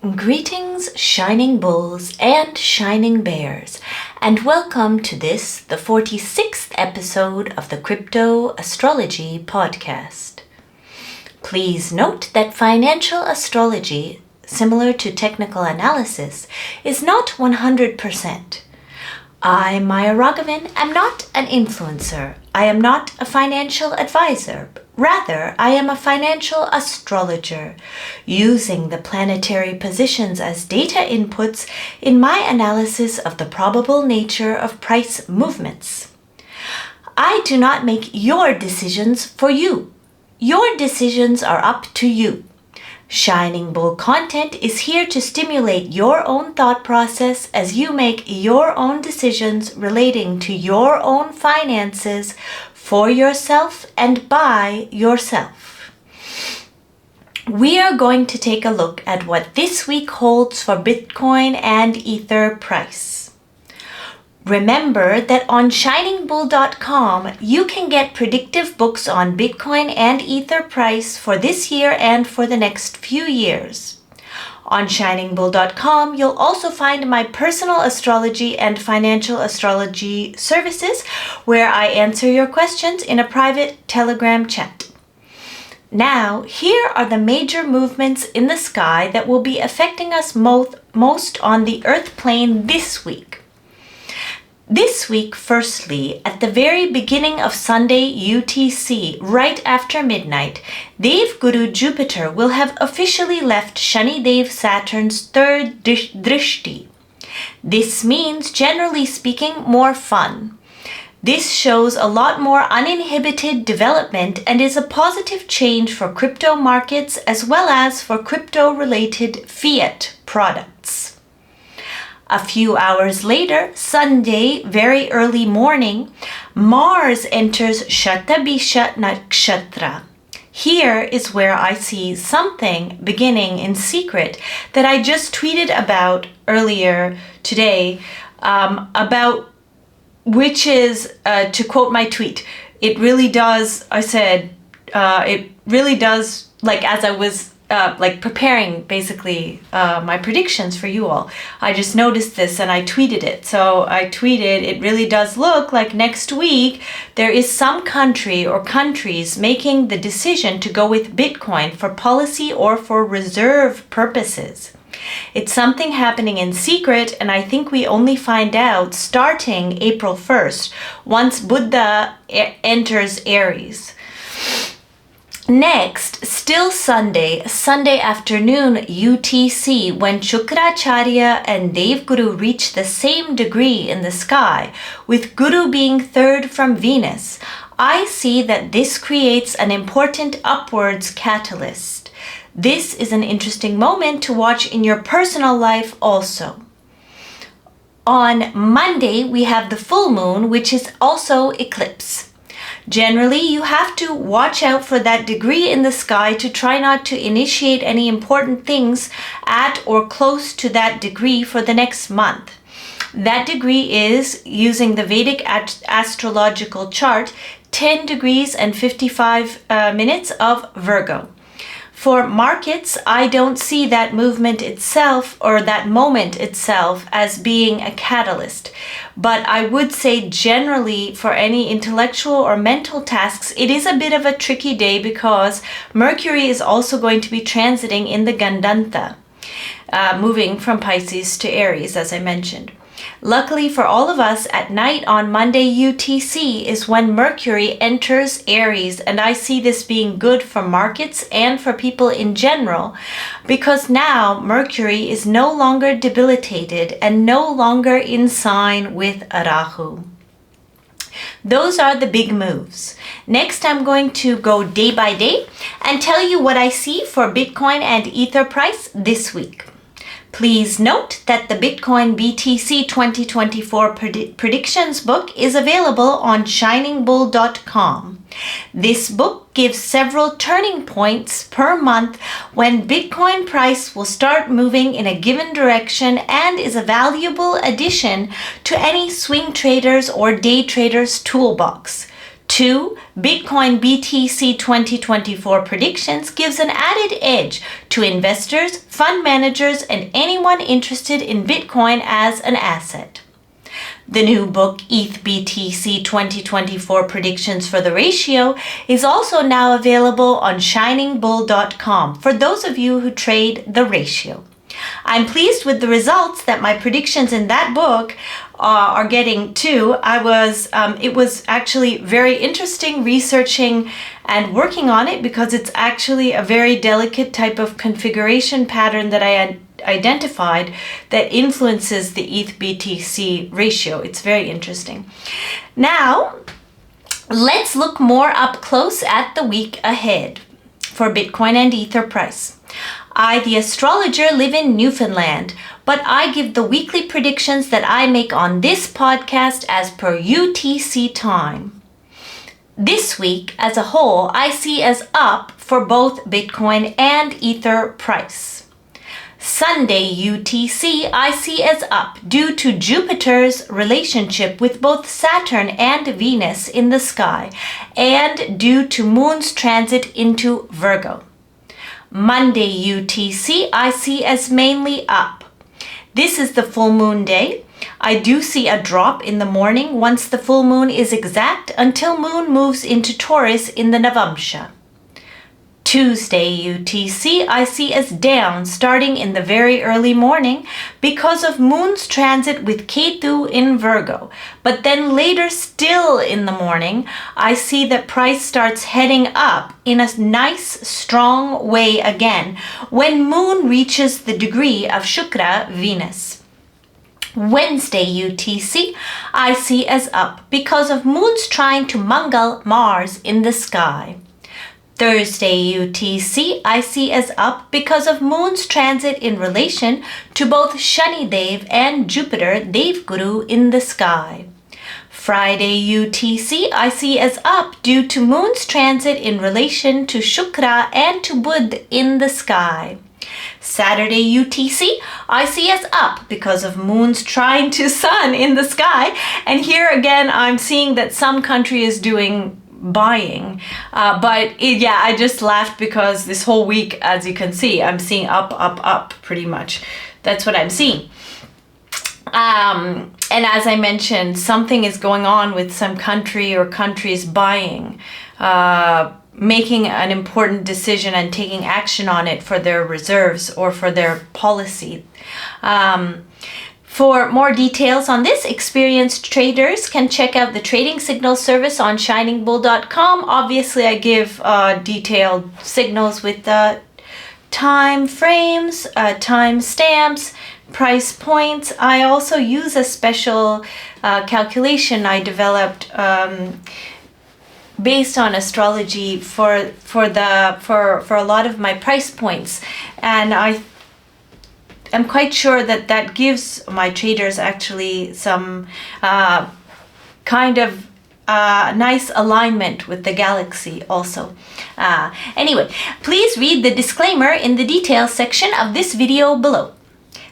Greetings, Shining Bulls and Shining Bears, and welcome to this, the 46th episode of the Crypto Astrology podcast. Please note that financial astrology, similar to technical analysis, is not 100%. I, Maya Raghavan, am not an influencer. I am not a financial advisor. Rather, I am a financial astrologer, using the planetary positions as data inputs in my analysis of the probable nature of price movements. I do not make your decisions for you. Your decisions are up to you. Shining Bull content is here to stimulate your own thought process as you make your own decisions relating to your own finances for yourself and by yourself. We are going to take a look at what this week holds for Bitcoin and Ether price. Remember that on ShiningBull.com you can get predictive books on Bitcoin and Ether price for this year and for the next few years. On ShiningBull.com you'll also find my personal astrology and financial astrology services where I answer your questions in a private Telegram chat. Now, here are the major movements in the sky that will be affecting us most on the Earth plane this week. This week, firstly, at the very beginning of Sunday UTC, right after midnight, Dev Guru Jupiter will have officially left Shani Dev Saturn's third drishti. This means, generally speaking, more fun. This shows a lot more uninhibited development and is a positive change for crypto markets as well as for crypto-related fiat products. A few hours later, Sunday, very early morning, Mars enters Shatabisha Nakshatra. Here is where I see something beginning in secret that I just tweeted about earlier today, about which is, to quote my tweet, it really does, I said, it really does, like as I was preparing basically my predictions for you all. I just noticed this and I tweeted it. So I tweeted, it really does look like next week there is some country or countries making the decision to go with Bitcoin for policy or for reserve purposes. It's something happening in secret, and I think we only find out starting April 1st, once Buddha enters Aries. Next, still Sunday afternoon UTC, when Shukracharya and Dev Guru reach the same degree in the sky, with Guru being third from Venus, I see that this creates an important upwards catalyst. This is an interesting moment to watch in your personal life also. On Monday, we have the full moon, which is also eclipse. Generally, you have to watch out for that degree in the sky to try not to initiate any important things at or close to that degree for the next month. That degree is, using the Vedic astrological chart, 10 degrees and 55 minutes of Virgo. For markets, I don't see that movement itself or that moment itself as being a catalyst. But I would say generally for any intellectual or mental tasks, it is a bit of a tricky day because Mercury is also going to be transiting in the Gandanta, moving from Pisces to Aries, as I mentioned. Luckily for all of us, at night on Monday UTC is when Mercury enters Aries, and I see this being good for markets and for people in general, because now Mercury is no longer debilitated and no longer in sign with Rahu. Those are the big moves. Next, I'm going to go day by day and tell you what I see for Bitcoin and Ether price this week. Please note that the Bitcoin BTC 2024 predictions book is available on ShiningBull.com. This book gives several turning points per month when Bitcoin price will start moving in a given direction and is a valuable addition to any swing traders or day traders toolbox. 2. Bitcoin BTC 2024 predictions gives an added edge to investors, fund managers, and anyone interested in Bitcoin as an asset. The new book, ETH BTC 2024 Predictions for the Ratio, is also now available on ShiningBull.com for those of you who trade the ratio. I'm pleased with the results that my predictions in that book are getting too. It was actually very interesting researching and working on it because it's actually a very delicate type of configuration pattern that I had identified that influences the ETH BTC ratio. It's very interesting. Now, let's look more up close at the week ahead for Bitcoin and Ether price. I, the astrologer, live in Newfoundland, but I give the weekly predictions that I make on this podcast as per UTC time. This week, as a whole, I see as up for both Bitcoin and Ether price. Sunday UTC I see as up due to Jupiter's relationship with both Saturn and Venus in the sky and due to Moon's transit into Virgo. Monday UTC I see as mainly up. This is the full moon day. I do see a drop in the morning once the full moon is exact until Moon moves into Taurus in the Navamsha. Tuesday UTC I see as down starting in the very early morning because of Moon's transit with Ketu in Virgo. But then later still in the morning, I see that price starts heading up in a nice strong way again when Moon reaches the degree of Shukra Venus. Wednesday UTC I see as up because of Moon's trine to Mangal Mars in the sky. Thursday UTC I see as up because of Moon's transit in relation to both Shani Dev and Jupiter Dev Guru in the sky. Friday UTC I see as up due to Moon's transit in relation to Shukra and to Budh in the sky. Saturday UTC I see as up because of Moon's trine to Sun in the sky, and here again I'm seeing that some country is doing buying, I just laughed because this whole week, as you can see, I'm seeing up pretty much. That's what I'm seeing. And as I mentioned, something is going on with some country or countries buying, making an important decision and taking action on it for their reserves or for their policy. For more details on this, experienced traders can check out the trading signal service on ShiningBull.com. Obviously, I give detailed signals with time frames, time stamps, price points. I also use a special calculation I developed based on astrology for a lot of my price points, and I'm quite sure that gives my traders actually some kind of nice alignment with the galaxy also. Anyway, please read the disclaimer in the details section of this video below.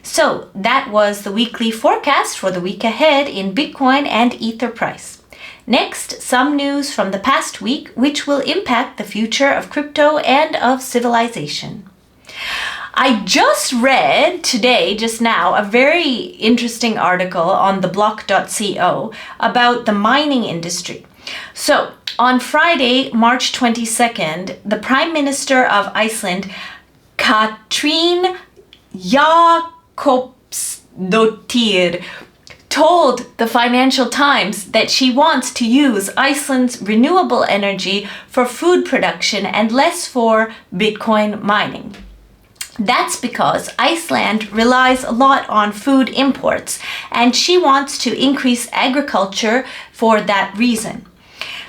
So that was the weekly forecast for the week ahead in Bitcoin and Ether price. Next, some news from the past week which will impact the future of crypto and of civilization. I just read today, just now, a very interesting article on theblock.co about the mining industry. So, on Friday, March 22nd, the Prime Minister of Iceland, Katrín Jakobsdóttir, told the Financial Times that she wants to use Iceland's renewable energy for food production and less for Bitcoin mining. That's because Iceland relies a lot on food imports, and she wants to increase agriculture for that reason.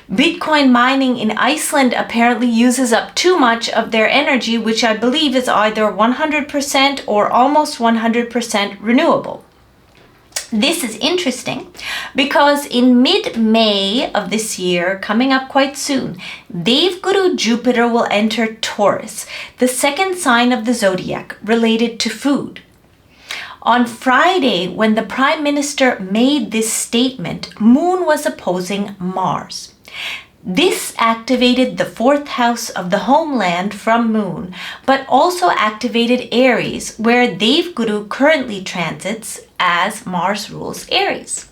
Bitcoin mining in Iceland apparently uses up too much of their energy, which I believe is either 100% or almost 100% renewable. This is interesting because in mid-May of this year, coming up quite soon, Devguru Jupiter will enter Taurus, the second sign of the zodiac related to food. On Friday, when the Prime Minister made this statement, Moon was opposing Mars. This activated the 4th house of the homeland from Moon, but also activated Aries, where Dev Guru currently transits as Mars rules Aries.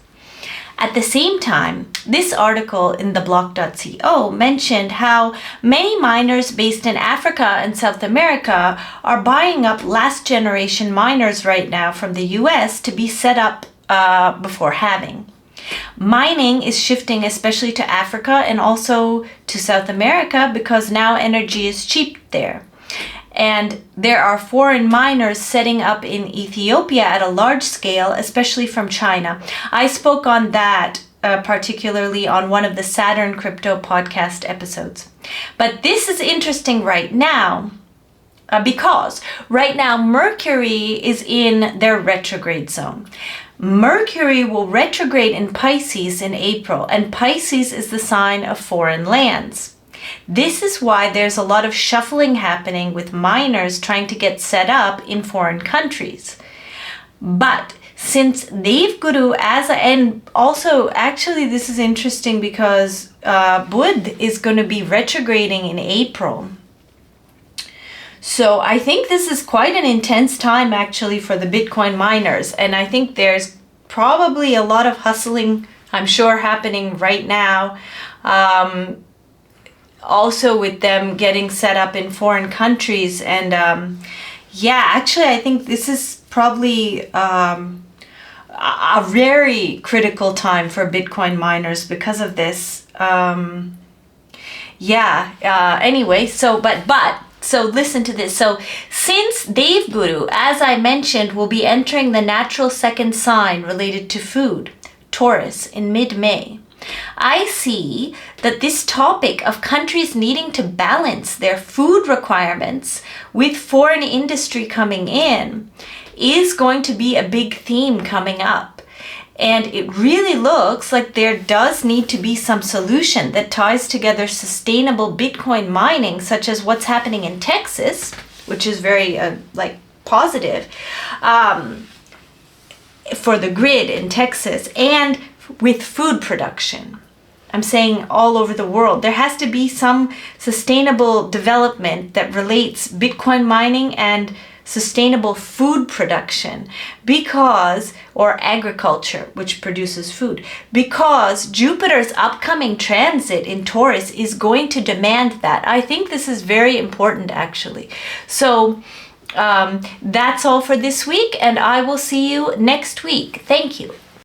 At the same time, this article in theblock.co mentioned how many miners based in Africa and South America are buying up last generation miners right now from the US to be set up before halving. Mining is shifting especially to Africa and also to South America because now energy is cheap there. And there are foreign miners setting up in Ethiopia at a large scale, especially from China. I spoke on that particularly on one of the Saturn Crypto podcast episodes. But this is interesting right now because right now Mercury is in their retrograde zone. Mercury will retrograde in Pisces in April, and Pisces is the sign of foreign lands. This is why there's a lot of shuffling happening with miners trying to get set up in foreign countries. But since Dev Guru and also actually this is interesting because Budh is going to be retrograding in April. So I think this is quite an intense time actually for the Bitcoin miners. And I think there's probably a lot of hustling, I'm sure, happening right now. Also with them getting set up in foreign countries. And actually I think this is probably a very critical time for Bitcoin miners because of this. Anyway, so listen to this. So since Dev Guru, as I mentioned, will be entering the natural second sign related to food, Taurus, in mid-May, I see that this topic of countries needing to balance their food requirements with foreign industry coming in is going to be a big theme coming up. And it really looks like there does need to be some solution that ties together sustainable Bitcoin mining, such as what's happening in Texas, which is very positive for the grid in Texas, and with food production. I'm saying all over the world. There has to be some sustainable development that relates Bitcoin mining and sustainable food production or agriculture, which produces food, because Jupiter's upcoming transit in Taurus is going to demand that. I think this is very important actually. So that's all for this week, and I will see you next week. Thank you.